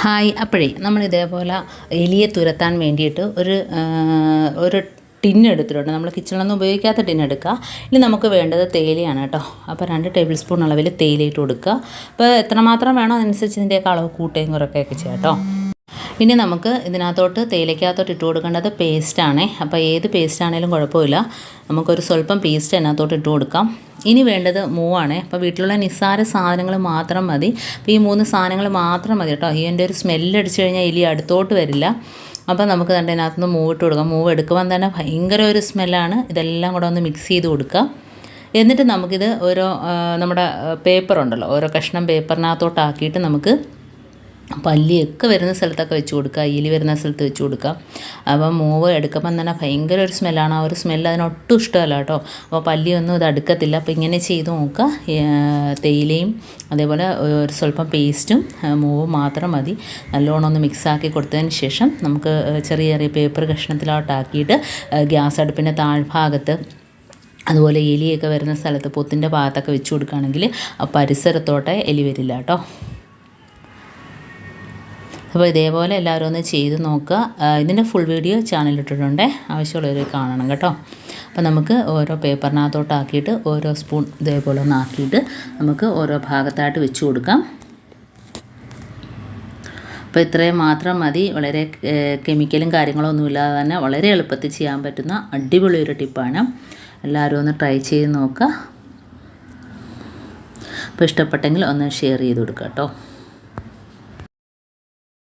Hi. അപ്പോഴേ നമ്മൾ ഇതേപോലെ എലിയെ തുരത്താൻ വേണ്ടിയിട്ട് ഒരു ടിന്ന് എടുത്തിട്ടുണ്ട്. നമ്മൾ കിച്ചണിലൊന്നും ഉപയോഗിക്കാത്ത ടിന്ന് എടുക്കുക. ഇനി നമുക്ക് വേണ്ടത് തേയിലയാണ് കേട്ടോ. അപ്പോൾ 2 ടേബിൾ സ്പൂൺ അളവിൽ തേയില ഇട്ട് കൊടുക്കുക. അപ്പോൾ എത്രമാത്രം വേണോ അതനുസരിച്ച് ഇതിൻ്റെയൊക്കെ അളവ് കൂട്ടുകയും കുറയ്ക്കുകയൊക്കെ ചെയ്യാം കേട്ടോ. ഇനി നമുക്ക് ഇതിനകത്തോട്ട് തേയിലയ്ക്കകത്തോട്ട് ഇട്ട് കൊടുക്കേണ്ടത് പേസ്റ്റാണേ. അപ്പോൾ ഏത് പേസ്റ്റ് ആണെങ്കിലും കുഴപ്പമില്ല. നമുക്കൊരു സ്വല്പം പേസ്റ്റ് അതിനകത്തോട്ട് ഇട്ട് കൊടുക്കാം. ഇനി വേണ്ടത് മൂവാണേ. അപ്പോൾ വീട്ടിലുള്ള നിസ്സാര സാധനങ്ങൾ മാത്രം മതി. അപ്പോൾ ഈ 3 സാധനങ്ങൾ മാത്രം മതി കേട്ടോ. ഇതിൻ്റെ ഒരു സ്മെല്ലടിച്ച് കഴിഞ്ഞാൽ എലി അടുത്തോട്ട് വരില്ല. അപ്പോൾ നമുക്ക് തന്നെ ഇതിനകത്തുനിന്ന് മൂവ് ഇട്ട് കൊടുക്കാം. മൂവ് എടുക്കുമ്പോൾ തന്നെ ഭയങ്കര ഒരു സ്മെല്ലാണ്. ഇതെല്ലാം കൂടെ ഒന്ന് മിക്സ് ചെയ്ത് കൊടുക്കുക. എന്നിട്ട് നമുക്കിത് നമ്മുടെ പേപ്പറുണ്ടല്ലോ, ഓരോ കഷ്ണം പേപ്പറിനകത്തോട്ടാക്കിയിട്ട് നമുക്ക് പല്ലിയൊക്കെ വരുന്ന സ്ഥലത്തൊക്കെ വെച്ച് കൊടുക്കുക, എലി വരുന്ന സ്ഥലത്ത് വെച്ച് കൊടുക്കുക. അപ്പം മൂവ് എടുക്കുമ്പം തന്നെ ഭയങ്കര ഒരു സ്മെല്ലാണ്. ആ ഒരു സ്മെല്ല് അതിനൊട്ടും ഇഷ്ടമല്ല കേട്ടോ. അപ്പോൾ പല്ലിയൊന്നും ഇത് അടുക്കത്തില്ല. അപ്പോൾ ഇങ്ങനെ ചെയ്ത് നോക്കുക. തേയിലയും അതേപോലെ ഒരു സ്വല്പം പേസ്റ്റും മൂവും മാത്രം മതി. നല്ലോണം ഒന്ന് മിക്സാക്കി കൊടുത്തതിന് ശേഷം നമുക്ക് ചെറിയ ചെറിയ പേപ്പർ കഷ്ണത്തിലോട്ടാക്കിയിട്ട് ഗ്യാസ് അടുപ്പിൻ്റെ താഴ്ഭാഗത്ത് അതുപോലെ എലിയൊക്കെ വരുന്ന സ്ഥലത്ത് പൊത്തിൻ്റെ ഭാഗത്തൊക്കെ വെച്ച് കൊടുക്കുകയാണെങ്കിൽ ആ പരിസരത്തോട്ട് എലി വരില്ല കേട്ടോ. അപ്പോൾ ഇതേപോലെ എല്ലാവരും ഒന്ന് ചെയ്ത് നോക്കുക. ഇതിൻ്റെ ഫുൾ വീഡിയോ ചാനലിലിട്ടിട്ടുണ്ട്, ആവശ്യമുള്ളവർ കാണണം കേട്ടോ. അപ്പോൾ നമുക്ക് ഓരോ പേപ്പറിനകത്തോട്ടാക്കിയിട്ട് ഓരോ സ്പൂൺ ഇതേപോലെ ഒന്ന് ആക്കിയിട്ട് നമുക്ക് ഓരോ ഭാഗത്തായിട്ട് വെച്ച് കൊടുക്കാം. അപ്പോൾ ഇത്രയും മാത്രം മതി. വളരെ കെമിക്കലും കാര്യങ്ങളൊന്നും ഇല്ലാതെ തന്നെ വളരെ എളുപ്പത്തിൽ ചെയ്യാൻ പറ്റുന്ന അടിപൊളി ഒരു ടിപ്പാണ്. എല്ലാവരും ഒന്ന് ട്രൈ ചെയ്ത് നോക്കുക. അപ്പോൾ ഇഷ്ടപ്പെട്ടെങ്കിൽ ഒന്ന് ഷെയർ ചെയ്ത് കൊടുക്കുക കേട്ടോ.